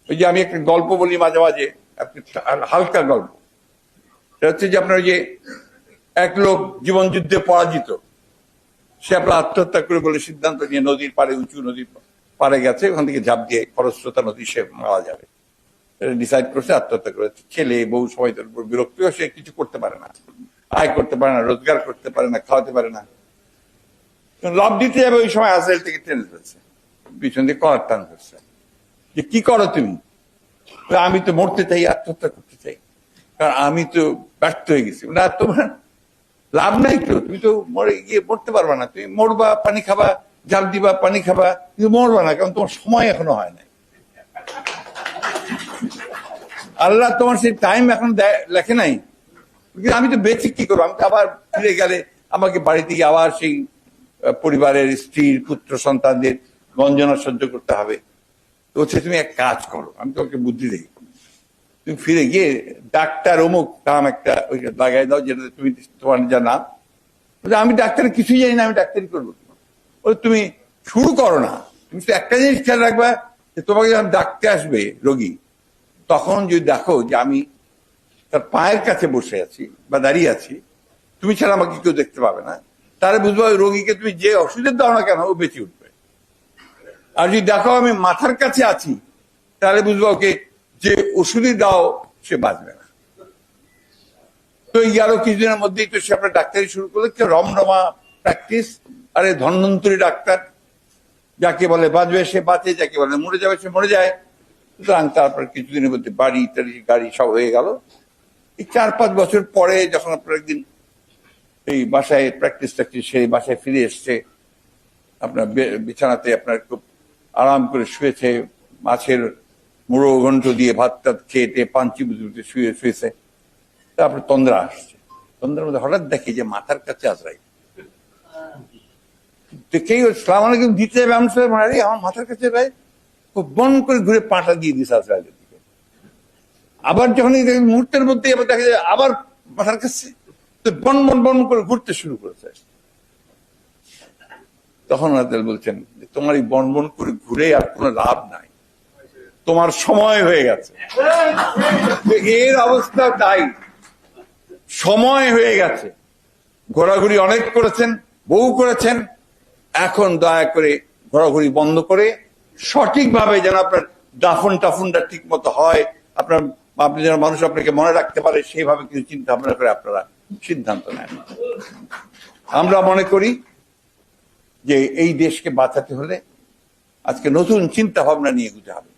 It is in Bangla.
ওই যে আমি একটা গল্প বলি মাঝে মাঝে, হালকা গল্প। সেটা হচ্ছে যে আপনার যে এক লোক জীবন যুদ্ধে পরাজিত, সে আপনার আত্মহত্যা করে বলে সিদ্ধান্ত নিয়ে নদীর পাড়ে, উঁচু নদীর পাড়ে গেছে, ওখান থেকে ঝাঁপ দিয়ে খরস্রোতা নদী সে মারা যাবে ডিসাইড করছে, আত্মহত্যা করেছে। ছেলে বউ সবাই তার উপর বিরক্ত, সে কিছু করতে পারে না, আয় করতে পারে না, রোজগার করতে পারে না, খাওয়াতে পারে না। লাভ দিতে যাবে, ওই সময় আজরাইল থেকে টেনে ফেলছে, পিছন দিয়ে কলার টান করছে, যে কি করো তুমি? আমি তো মরতে চাই, আত্মহত্যা করতে চাই, কারণ আমি তো ব্যর্থ হয়ে গেছি। না, তোমার লাভ নাই তো, তুমি তো মরে গিয়ে মরতে পারবা না, তুমি মরবা, পানি খাবা, জাল দিবা, পানি খাবা, কিন্তু মরবা না, কারণ তোমার সময় এখনো হয় নাই। আল্লাহ তোমার সেই টাইম এখন লেখে নাই। আমি তো বেঁচে কি করবো? আমি তো আবার ফিরে গেলে আমাকে বাড়িতে গিয়ে আবার সেই পরিবারের স্ত্রীর, পুত্র সন্তানদের গঞ্জনা সহ্য করতে হবে। তো হচ্ছে তুমি এক কাজ করো, আমি তোমাকে বুদ্ধি দিই, তুমি ফিরে গিয়ে ডাক্তার অমুক নাম একটা ওই লাগাই দাও, যেটা তুমি তোমার যা নাম। আমি ডাক্তারের কিছুই জানি না, আমি ডাক্তারি করবো। তুমি শুরু করো না, তুমি তো একটা জিনিস খেয়াল রাখবা, যে তোমাকে যখন ডাকতে আসবে রোগী, তখন যদি দেখো যে আমি তার পায়ের কাছে বসে আছি বা দাঁড়িয়ে আছি, তুমি ছাড়া আমাকে কেউ দেখতে পাবে না, তাহলে বুঝবো ওই রোগীকে তুমি যে ওষুধের দাও না কেন, ও বেঁচে উঠবে। আর যদি দেখো আমি মাথার কাছে আছি, তাহলে বুঝবো ওকে যে ওষুধই দাও, সে বাঁচবে না। তো এই আরো কিছুদিনের মধ্যেই তো সে আপনার ডাক্তারি শুরু করলো, রমরমা প্র্যাকটিস। আরে ধন্বন্তরী ডাক্তার, যাকে বলে বাঁচবে সে বাঁচে, যাকে বলে মরে যাবে সে মরে যায়। সুতরাং তারপর কিছুদিনের মধ্যে বাড়ি ইত্যাদি গাড়ি সব হয়ে গেল। এই 4-5 বছর পরে যখন আপনার একদিন এই বাসায় প্র্যাকটিস সেই বাসায় ফিরে এসছে, আপনার বিছানাতে আপনার খুব আরাম করে শুয়েছে, মাছের মুড়ো ঘন্ট দিয়ে ভাত টাত খেয়ে পাঞ্চি বুঝতে শুয়েছে। তারপরে তন্দ্রা আসছে, তন্দ্রার মধ্যে হঠাৎ দেখি যে মাথার কাছে আজরাইল। দেখেই সালাম আলাইকুম দিতে যাবে, আমি আমার মাথার কাছে রায়, খুব বন করে ঘুরে পাটা দিয়ে দিছে আজরাইলের দিকে। আবার যখন মুহূর্তের মধ্যে আবার দেখা যায় আবার মাথার কাছে, তো বন বন বন করে ঘুরতে শুরু করেছে। তখন বলছেন তোমার এই বন বন করে ঘুরে আর কোনো লাভ নাই, তোমার সময় হয়ে গেছে। এর অবস্থা তাই, সময় হয়ে গেছে। ঘোরাঘুরি অনেক করেছেন, বহু করেছেন, এখন দয়া করে ঘোরাঘুরি বন্ধ করে সঠিকভাবে যেন আপনার দাফন টাফনটা ঠিক মতো হয়, আপনি যেন মানুষ আপনাকে মনে রাখতে পারে, সেইভাবে কিছু চিন্তা ভাবনা করে আপনারা সিদ্ধান্ত নেন। আমরা মনে করি যে এই দেশকে বাঁচাতে হলে আজকে নতুন চিন্তা ভাবনা নিয়ে এগোতে হবে।